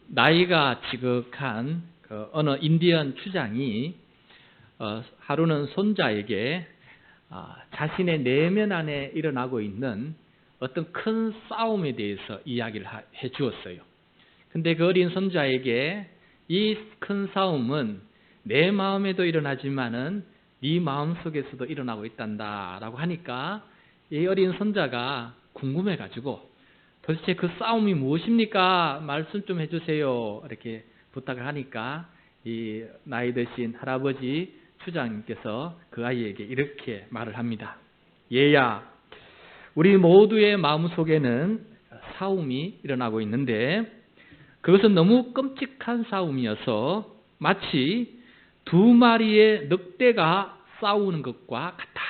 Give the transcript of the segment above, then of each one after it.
나이가 지극한 어느 인디언 추장이 하루는 손자에게 자신의 내면 안에 일어나고 있는 어떤 큰 싸움에 대해서 이야기를 해 주었어요. 근데 그 어린 손자에게 이 큰 싸움은 내 마음에도 일어나지만은 네 마음속에서도 일어나고 있단다라고 하니까 이 어린 손자가 궁금해가지고 도대체 그 싸움이 무엇입니까? 말씀 좀 해주세요. 이렇게 부탁을 하니까 이 나이 드신 할아버지 추장님께서 그 아이에게 이렇게 말을 합니다. 얘야, 우리 모두의 마음속에는 싸움이 일어나고 있는데 그것은 너무 끔찍한 싸움이어서 마치 두 마리의 늑대가 싸우는 것과 같다.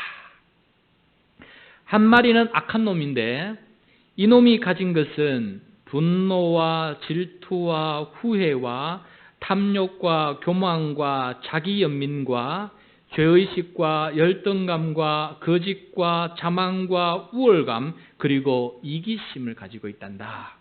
한 마리는 악한 놈인데 이놈이 가진 것은 분노와 질투와 후회와 탐욕과 교만과 자기연민과 죄의식과 열등감과 거짓과 자만과 우월감 그리고 이기심을 가지고 있단다.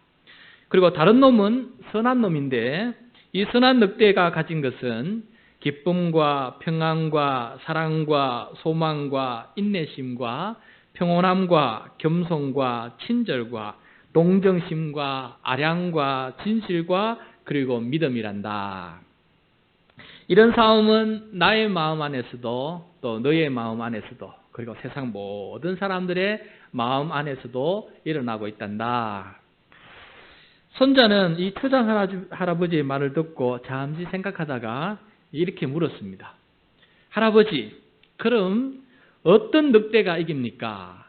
그리고 다른 놈은 선한 놈인데 이 선한 늑대가 가진 것은 기쁨과 평안과 사랑과 소망과 인내심과 평온함과 겸손과 친절과 동정심과 아량과 진실과 그리고 믿음이란다. 이런 싸움은 나의 마음 안에서도 또 너의 마음 안에서도 그리고 세상 모든 사람들의 마음 안에서도 일어나고 있단다. 손자는 이 추장 할아버지의 말을 듣고 잠시 생각하다가 이렇게 물었습니다. 할아버지, 그럼 어떤 늑대가 이깁니까?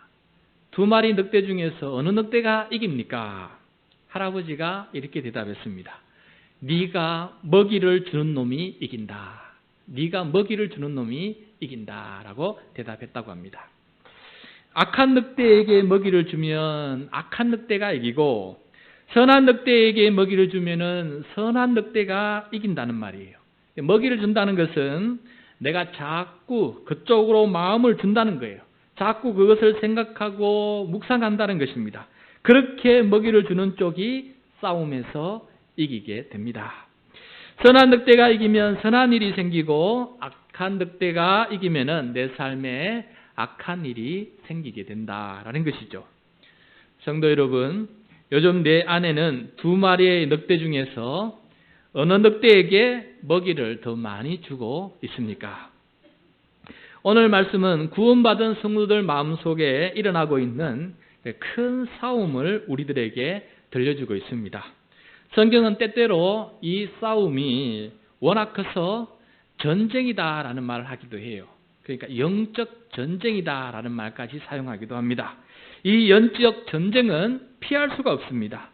두 마리 늑대 중에서 어느 늑대가 이깁니까? 할아버지가 이렇게 대답했습니다. 네가 먹이를 주는 놈이 이긴다. 네가 먹이를 주는 놈이 이긴다라고 대답했다고 합니다. 악한 늑대에게 먹이를 주면 악한 늑대가 이기고 선한 늑대에게 먹이를 주면은 선한 늑대가 이긴다는 말이에요. 먹이를 준다는 것은 내가 자꾸 그쪽으로 마음을 준다는 거예요. 자꾸 그것을 생각하고 묵상한다는 것입니다. 그렇게 먹이를 주는 쪽이 싸움에서 이기게 됩니다. 선한 늑대가 이기면 선한 일이 생기고 악한 늑대가 이기면은 내 삶에 악한 일이 생기게 된다라는 것이죠. 성도 여러분, 요즘 내 안에는 두 마리의 늑대 중에서 어느 늑대에게 먹이를 더 많이 주고 있습니까? 오늘 말씀은 구원받은 성도들 마음속에 일어나고 있는 큰 싸움을 우리들에게 들려주고 있습니다. 성경은 때때로 이 싸움이 워낙 커서 전쟁이다라는 말을 하기도 해요. 그러니까 영적 전쟁이다라는 말까지 사용하기도 합니다. 이 영적 전쟁은 피할 수가 없습니다.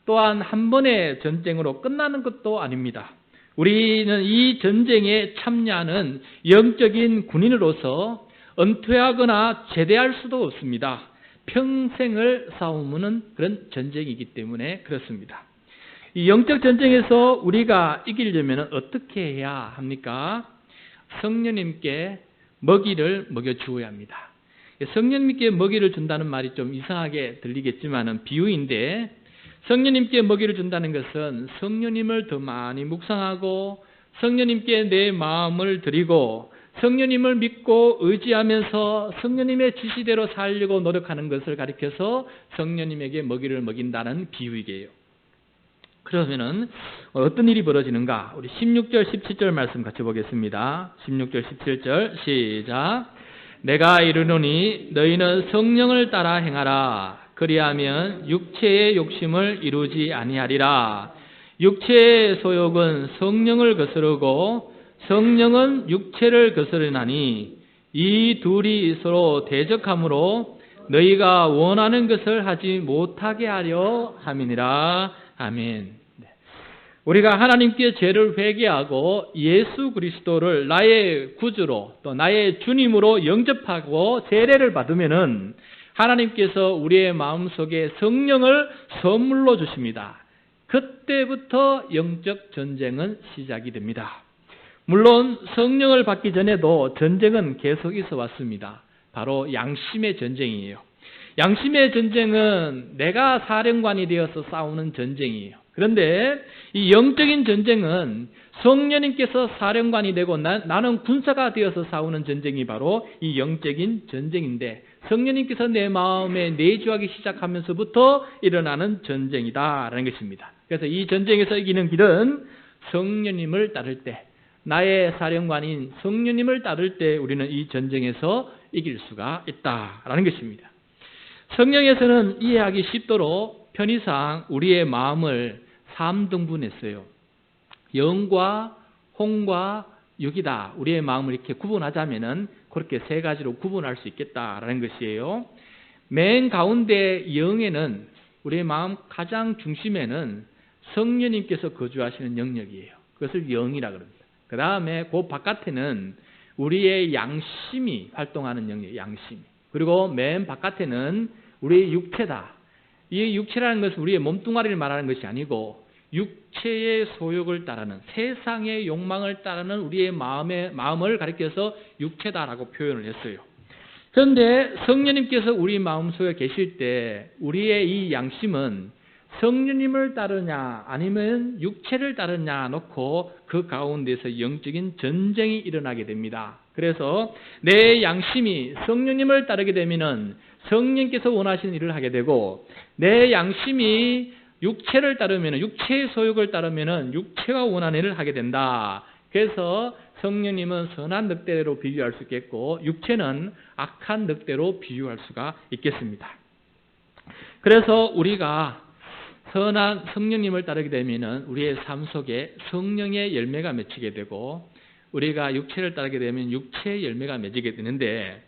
또한 한 번의 전쟁으로 끝나는 것도 아닙니다. 우리는 이 전쟁에 참여하는 영적인 군인으로서 은퇴하거나 제대할 수도 없습니다. 평생을 싸우는 그런 전쟁이기 때문에 그렇습니다. 이 영적 전쟁에서 우리가 이기려면 어떻게 해야 합니까? 성령님께 먹이를 먹여주어야 합니다. 성령님께 먹이를 준다는 말이 좀 이상하게 들리겠지만 비유인데 성령님께 먹이를 준다는 것은 성령님을 더 많이 묵상하고 성령님께 내 마음을 드리고 성령님을 믿고 의지하면서 성령님의 지시대로 살려고 노력하는 것을 가리켜서 성령님에게 먹이를 먹인다는 비유이게요. 그러면은 어떤 일이 벌어지는가? 우리 16절, 17절 말씀 같이 보겠습니다. 16절, 17절 시작. 내가 이르노니 너희는 성령을 따라 행하라. 그리하면 육체의 욕심을 이루지 아니하리라. 육체의 소욕은 성령을 거스르고 성령은 육체를 거스르나니 이 둘이 서로 대적하므로 너희가 원하는 것을 하지 못하게 하려 함이니라. 아멘. 우리가 하나님께 죄를 회개하고 예수 그리스도를 나의 구주로 또 나의 주님으로 영접하고 세례를 받으면은 하나님께서 우리의 마음속에 성령을 선물로 주십니다. 그때부터 영적 전쟁은 시작이 됩니다. 물론 성령을 받기 전에도 전쟁은 계속 있어 왔습니다. 바로 양심의 전쟁이에요. 양심의 전쟁은 내가 사령관이 되어서 싸우는 전쟁이에요. 그런데 이 영적인 전쟁은 성령님께서 사령관이 되고 나는 군사가 되어서 싸우는 전쟁이 바로 이 영적인 전쟁인데, 성령님께서 내 마음에 내주하기 시작하면서부터 일어나는 전쟁이다라는 것입니다. 그래서 이 전쟁에서 이기는 길은 성령님을 따를 때, 나의 사령관인 성령님을 따를 때 우리는 이 전쟁에서 이길 수가 있다라는 것입니다. 성경에서는 이해하기 쉽도록 편의상 우리의 마음을 3등분했어요. 영과 혼과 육이다. 우리의 마음을 이렇게 구분하자면은 그렇게 3가지로 구분할 수 있겠다라는 것이에요. 맨 가운데 영에는, 우리의 마음 가장 중심에는 성령님께서 거주하시는 영역이에요. 그것을 영이라 그럽니다. 그 다음에 그 바깥에는 우리의 양심이 활동하는 영역, 양심. 그리고 맨 바깥에는 우리의 육체다. 이 육체라는 것은 우리의 몸뚱아리를 말하는 것이 아니고 육체의 소욕을 따르는, 세상의 욕망을 따르는 우리의 마음을 가리켜서 육체다라고 표현을 했어요. 그런데 성령님께서 우리 마음속에 계실 때 우리의 이 양심은 성령님을 따르냐 아니면 육체를 따르냐 놓고 그 가운데서 영적인 전쟁이 일어나게 됩니다. 그래서 내 양심이 성령님을 따르게 되면은 성령께서 원하시는 일을 하게 되고, 내 양심이 육체를 따르면, 육체의 소욕을 따르면 육체가 원하는 일을 하게 된다. 그래서 성령님은 선한 늑대로 비유할 수 있겠고 육체는 악한 늑대로 비유할 수가 있겠습니다. 그래서 우리가 선한 성령님을 따르게 되면 우리의 삶 속에 성령의 열매가 맺히게 되고, 우리가 육체를 따르게 되면 육체의 열매가 맺히게 되는데,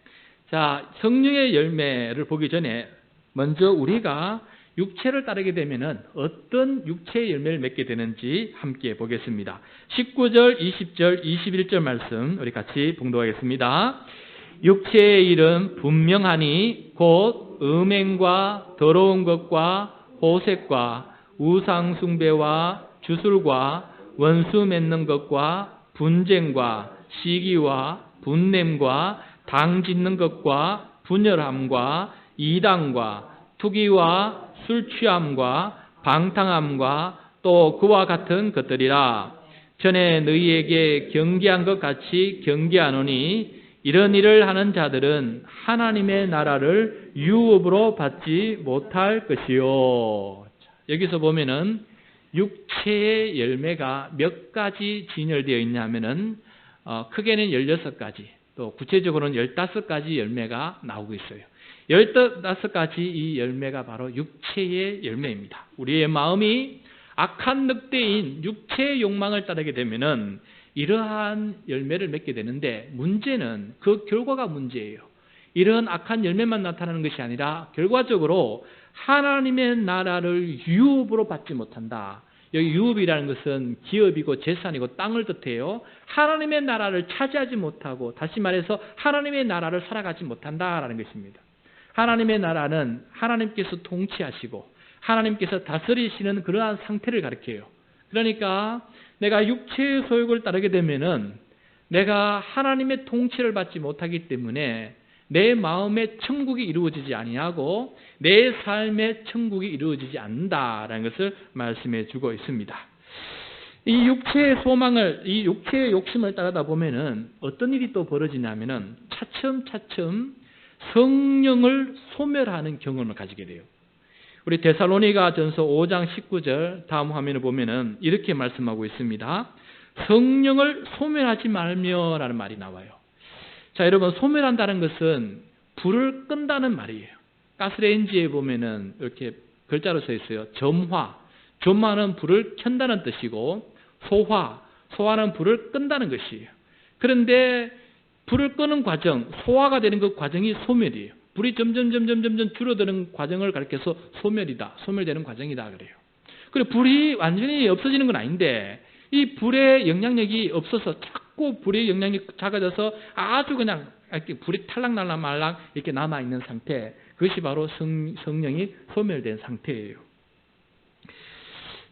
자, 성령의 열매를 보기 전에 먼저 우리가 육체를 따르게 되면은 어떤 육체의 열매를 맺게 되는지 함께 보겠습니다. 19절, 20절, 21절 말씀 우리 같이 봉독하겠습니다. 육체의 일은 분명하니 곧 음행과 더러운 것과 호색과 우상 숭배와 주술과 원수 맺는 것과 분쟁과 시기와 분냄과 당 짓는 것과 분열함과 이단과 투기와 술 취함과 방탕함과 또 그와 같은 것들이라. 전에 너희에게 경계한 것 같이 경계하노니 이런 일을 하는 자들은 하나님의 나라를 유업으로 받지 못할 것이요. 여기서 보면은 육체의 열매가 몇 가지 진열되어 있냐면은 크게는 16가지, 또 구체적으로는 15가지 열매가 나오고 있어요. 15가지 이 열매가 바로 육체의 열매입니다. 우리의 마음이 악한 늑대인 육체의 욕망을 따르게 되면은 이러한 열매를 맺게 되는데, 문제는 그 결과가 문제예요. 이런 악한 열매만 나타나는 것이 아니라 결과적으로 하나님의 나라를 유업으로 받지 못한다. 여기 유업이라는 것은 기업이고 재산이고 땅을 뜻해요. 하나님의 나라를 차지하지 못하고, 다시 말해서 하나님의 나라를 살아가지 못한다라는 것입니다. 하나님의 나라는 하나님께서 통치하시고 하나님께서 다스리시는 그러한 상태를 가리켜요. 그러니까 내가 육체의 소욕을 따르게 되면은 내가 하나님의 통치를 받지 못하기 때문에 내 마음의 천국이 이루어지지 아니하고 내 삶의 천국이 이루어지지 않는다라는 것을 말씀해 주고 있습니다. 이 육체의 소망을, 이 육체의 욕심을 따르다 보면은 어떤 일이 또 벌어지냐면은 차츰차츰 성령을 소멸하는 경험을 가지게 돼요. 우리 데살로니가 전서 5장 19절 다음 화면을 보면은 이렇게 말씀하고 있습니다. 성령을 소멸하지 말며라는 말이 나와요. 자, 여러분, 소멸한다는 것은 불을 끈다는 말이에요. 가스레인지에 보면은 이렇게 글자로 써 있어요. 점화. 점화는 불을 켠다는 뜻이고, 소화는 불을 끈다는 것이에요. 그런데 불을 끄는 과정, 소화가 되는 그 과정이 소멸이에요. 불이 점점 줄어드는 과정을 가리켜서 소멸되는 과정이다 그래요. 그리고 불이 완전히 없어지는 건 아닌데, 이 불의 영향력이 없어서 자꾸 불의 영향력이 작아져서 아주 그냥 이렇게 불이 탈락날락 말락 이렇게 남아있는 상태, 그것이 바로 성령이 소멸된 상태예요.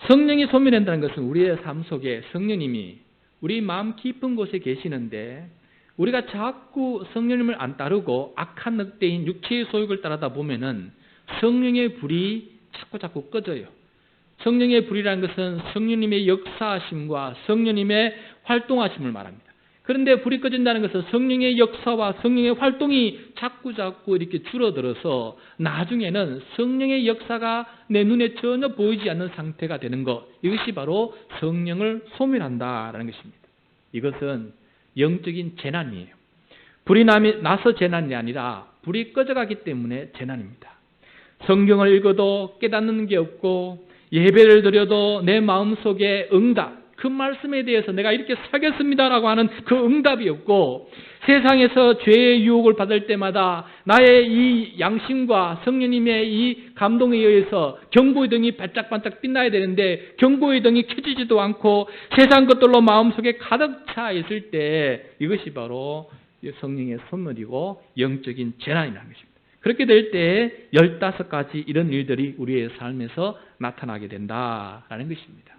성령이 소멸된다는 것은 우리의 삶 속에 성령님이 우리 마음 깊은 곳에 계시는데, 우리가 자꾸 성령님을 안 따르고 악한 늑대인 육체의 소욕을 따르다 보면은 성령의 불이 자꾸 꺼져요. 성령의 불이라는 것은 성령님의 역사하심과 성령님의 활동하심을 말합니다. 그런데 불이 꺼진다는 것은 성령의 역사와 성령의 활동이 자꾸 이렇게 줄어들어서 나중에는 성령의 역사가 내 눈에 전혀 보이지 않는 상태가 되는 것, 이것이 바로 성령을 소멸한다라는 것입니다. 이것은 영적인 재난이에요. 불이 나서 재난이 아니라 불이 꺼져가기 때문에 재난입니다. 성경을 읽어도 깨닫는 게 없고 예배를 드려도 내 마음속에 응답, 그 말씀에 대해서 내가 이렇게 살겠습니다라고 하는 그 응답이 없고, 세상에서 죄의 유혹을 받을 때마다 나의 이 양심과 성령님의 이 감동에 의해서 경고의 등이 반짝반짝 빛나야 되는데 경고의 등이 켜지지도 않고 세상 것들로 마음속에 가득 차 있을 때, 이것이 바로 성령의 소멸이고 영적인 재난이라는 것입니다. 그렇게 될 때 15가지 이런 일들이 우리의 삶에서 나타나게 된다라는 것입니다.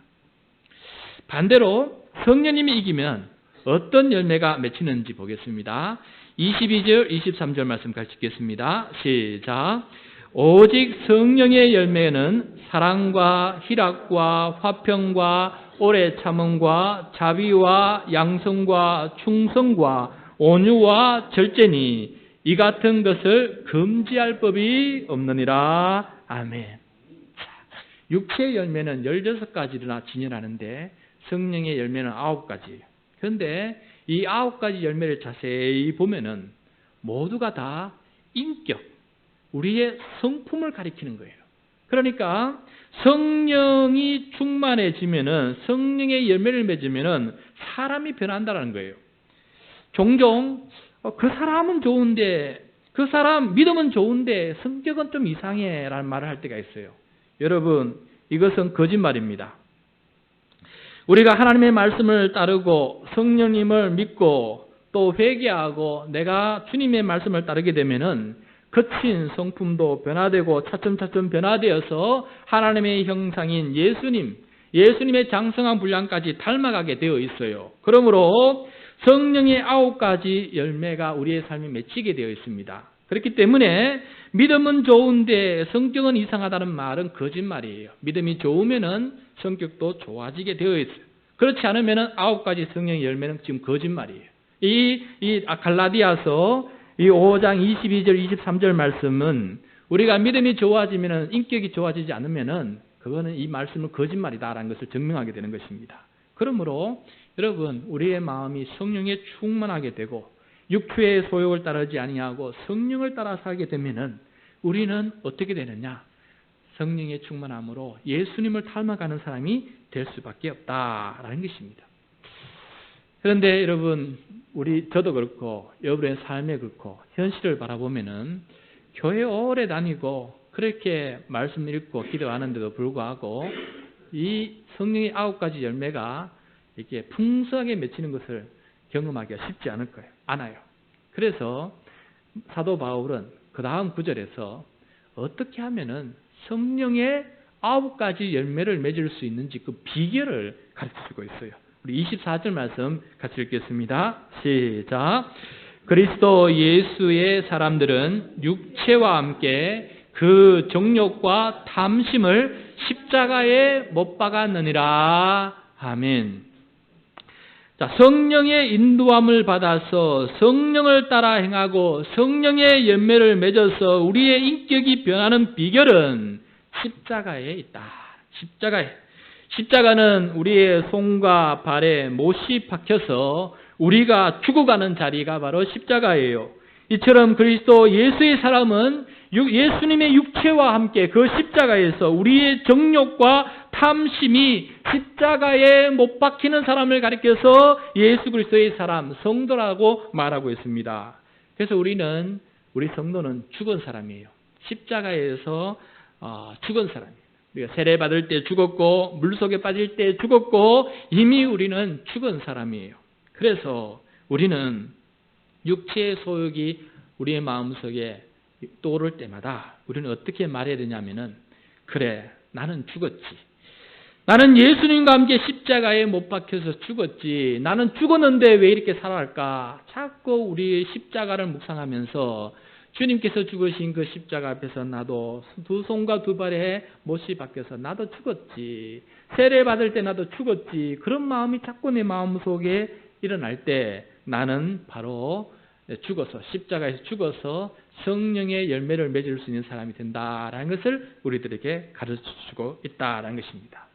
반대로 성령님이 이기면 어떤 열매가 맺히는지 보겠습니다. 22절, 23절 말씀 같이 읽겠습니다. 시작. 오직 성령의 열매는 사랑과 희락과 화평과 오래 참음과 자비와 양성과 충성과 온유와 절제니 이 같은 것을 금지할 법이 없느니라. 아멘. 육체의 열매는 16가지나 진열하는데 성령의 열매는 9가지예요. 그런데 이 9가지 열매를 자세히 보면은 모두가 다 인격, 우리의 성품을 가리키는 거예요. 그러니까 성령이 충만해지면은, 성령의 열매를 맺으면은 사람이 변한다는 거예요. 종종 그 사람은 좋은데, 그 사람 믿음은 좋은데 성격은 좀 이상해 라는 말을 할 때가 있어요. 여러분, 이것은 거짓말입니다. 우리가 하나님의 말씀을 따르고 성령님을 믿고 또 회개하고 내가 주님의 말씀을 따르게 되면은 거친 성품도 변화되고 차츰차츰 변화되어서 하나님의 형상인 예수님의 장성한 분량까지 닮아가게 되어 있어요. 그러므로 성령의 9가지 열매가 우리의 삶에 맺히게 되어 있습니다. 그렇기 때문에 믿음은 좋은데 성격은 이상하다는 말은 거짓말이에요. 믿음이 좋으면은 성격도 좋아지게 되어 있어요. 그렇지 않으면은 9가지 성령의 열매는 지금 거짓말이에요. 이 갈라디아서 이 5장 22절 23절 말씀은 우리가 믿음이 좋아지면은, 인격이 좋아지지 않으면은 그거는 이 말씀은 거짓말이다라는 것을 증명하게 되는 것입니다. 그러므로 여러분, 우리의 마음이 성령에 충만하게 되고 육체의 소욕을 따르지 아니하고 성령을 따라 살게 되면은 우리는 어떻게 되느냐? 성령의 충만함으로 예수님을 닮아가는 사람이 될 수밖에 없다라는 것입니다. 그런데 여러분, 저도 그렇고 여러분의 삶에 그렇고 현실을 바라보면은 교회 오래 다니고 그렇게 말씀 읽고 기도하는데도 불구하고 이 성령의 9가지 열매가 이렇게 풍성하게 맺히는 것을 경험하기가 쉽지 않아요. 그래서 사도 바울은 그 다음 구절에서 어떻게 하면은 성령의 9가지 열매를 맺을 수 있는지 그 비결을 가르치고 있어요. 우리 24절 말씀 같이 읽겠습니다. 시작. 그리스도 예수의 사람들은 육체와 함께 그 정욕과 탐심을 십자가에 못 박았느니라. 아멘. 자, 성령의 인도함을 받아서 성령을 따라 행하고 성령의 열매를 맺어서 우리의 인격이 변하는 비결은 십자가에 있다. 십자가는 우리의 손과 발에 못이 박혀서 우리가 죽어가는 자리가 바로 십자가예요. 이처럼 그리스도 예수의 사람은 예수님의 육체와 함께 그 십자가에서 우리의 정욕과 탐심이 십자가에 못 박히는 사람을 가리켜서 예수 그리스도의 사람, 성도라고 말하고 있습니다. 그래서 우리 성도는 죽은 사람이에요. 십자가에서 죽은 사람이에요. 우리가 세례 받을 때 죽었고 물속에 빠질 때 죽었고 이미 우리는 죽은 사람이에요. 그래서 우리는 육체의 소욕이 우리의 마음속에 떠오를 때마다 우리는 어떻게 말해야 되냐면은, 그래, 나는 죽었지. 나는 예수님과 함께 십자가에 못 박혀서 죽었지. 나는 죽었는데 왜 이렇게 살아갈까? 자꾸 우리 십자가를 묵상하면서 주님께서 죽으신 그 십자가 앞에서 나도 두 손과 두 발에 못이 박혀서 나도 죽었지. 세례 받을 때 나도 죽었지. 그런 마음이 자꾸 내 마음속에 일어날 때 나는 바로 죽어서 십자가에서 죽어서 성령의 열매를 맺을 수 있는 사람이 된다라는 것을 우리들에게 가르쳐주고 있다라는 것입니다.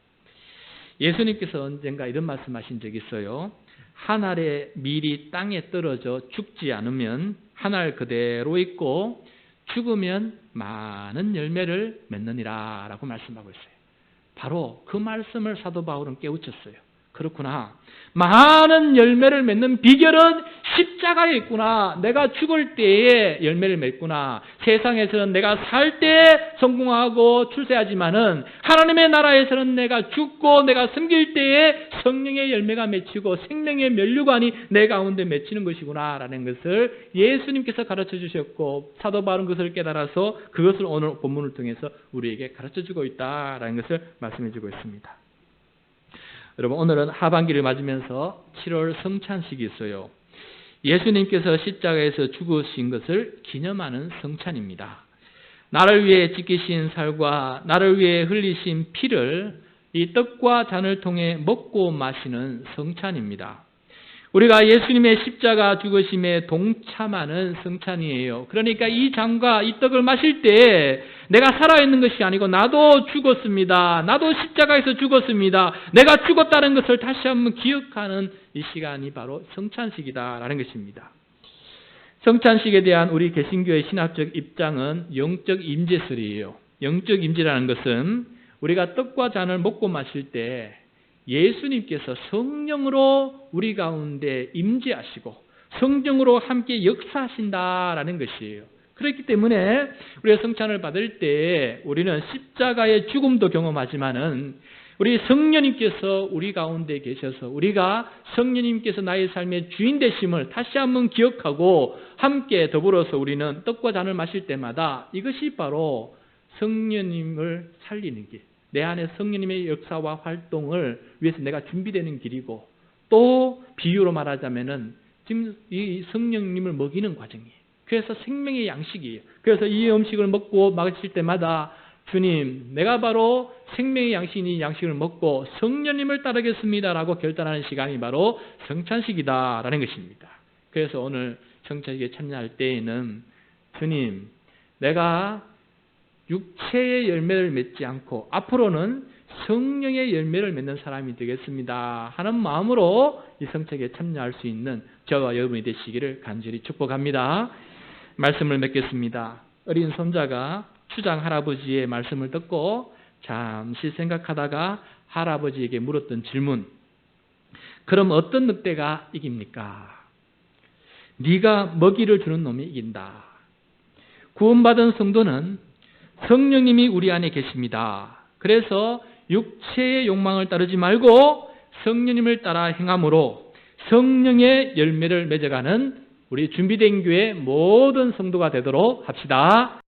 예수님께서 언젠가 이런 말씀하신 적이 있어요. 한 알의 밀이 땅에 떨어져 죽지 않으면 한 알 그대로 있고 죽으면 많은 열매를 맺느니라 라고 말씀하고 있어요. 바로 그 말씀을 사도 바울은 깨우쳤어요. 그렇구나. 많은 열매를 맺는 비결은 십자가에 있구나. 내가 죽을 때에 열매를 맺구나. 세상에서는 내가 살 때 성공하고 출세하지만은 하나님의 나라에서는 내가 죽고 내가 섬길 때에 성령의 열매가 맺히고 생명의 면류관이 내 가운데 맺히는 것이구나 라는 것을 예수님께서 가르쳐 주셨고 사도 바울은 그것을 깨달아서 그것을 오늘 본문을 통해서 우리에게 가르쳐 주고 있다라는 것을 말씀해 주고 있습니다. 여러분, 오늘은 하반기를 맞으면서 7월 성찬식이 있어요. 예수님께서 십자가에서 죽으신 것을 기념하는 성찬입니다. 나를 위해 지키신 살과 나를 위해 흘리신 피를 이 떡과 잔을 통해 먹고 마시는 성찬입니다. 우리가 예수님의 십자가 죽으심에 동참하는 성찬이에요. 그러니까 이 잔과 이 떡을 마실 때 내가 살아있는 것이 아니고 나도 죽었습니다. 나도 십자가에서 죽었습니다. 내가 죽었다는 것을 다시 한번 기억하는 이 시간이 바로 성찬식이다라는 것입니다. 성찬식에 대한 우리 개신교의 신학적 입장은 영적 임재설이에요. 영적 임재라는 것은 우리가 떡과 잔을 먹고 마실 때 예수님께서 성령으로 우리 가운데 임재하시고 성령으로 함께 역사하신다라는 것이에요. 그렇기 때문에 우리가 성찬을 받을 때 우리는 십자가의 죽음도 경험하지만은 우리 성령님께서 우리 가운데 계셔서 우리가 성령님께서 나의 삶의 주인 되심을 다시 한번 기억하고 함께 더불어서 우리는 떡과 잔을 마실 때마다 이것이 바로 성령님을 살리는 길, 내 안에 성령님의 역사와 활동을 위해서 내가 준비되는 길이고 또 비유로 말하자면은 지금 이 성령님을 먹이는 과정이에요. 그래서 생명의 양식이에요. 그래서 이 음식을 먹고 마실 때마다 주님, 내가 바로 생명의 양식인 이 양식을 먹고 성령님을 따르겠습니다라고 결단하는 시간이 바로 성찬식이다라는 것입니다. 그래서 오늘 성찬식에 참여할 때에는 주님, 내가 육체의 열매를 맺지 않고 앞으로는 성령의 열매를 맺는 사람이 되겠습니다 하는 마음으로 이 성찬식에 참여할 수 있는 저와 여러분이 되시기를 간절히 축복합니다. 말씀을 맺겠습니다. 어린 손자가 추장 할아버지의 말씀을 듣고 잠시 생각하다가 할아버지에게 물었던 질문, 그럼 어떤 늑대가 이깁니까? 네가 먹이를 주는 놈이 이긴다. 구원받은 성도는 성령님이 우리 안에 계십니다. 그래서 육체의 욕망을 따르지 말고 성령님을 따라 행함으로 성령의 열매를 맺어가는 우리 준비된 교회 모든 성도가 되도록 합시다.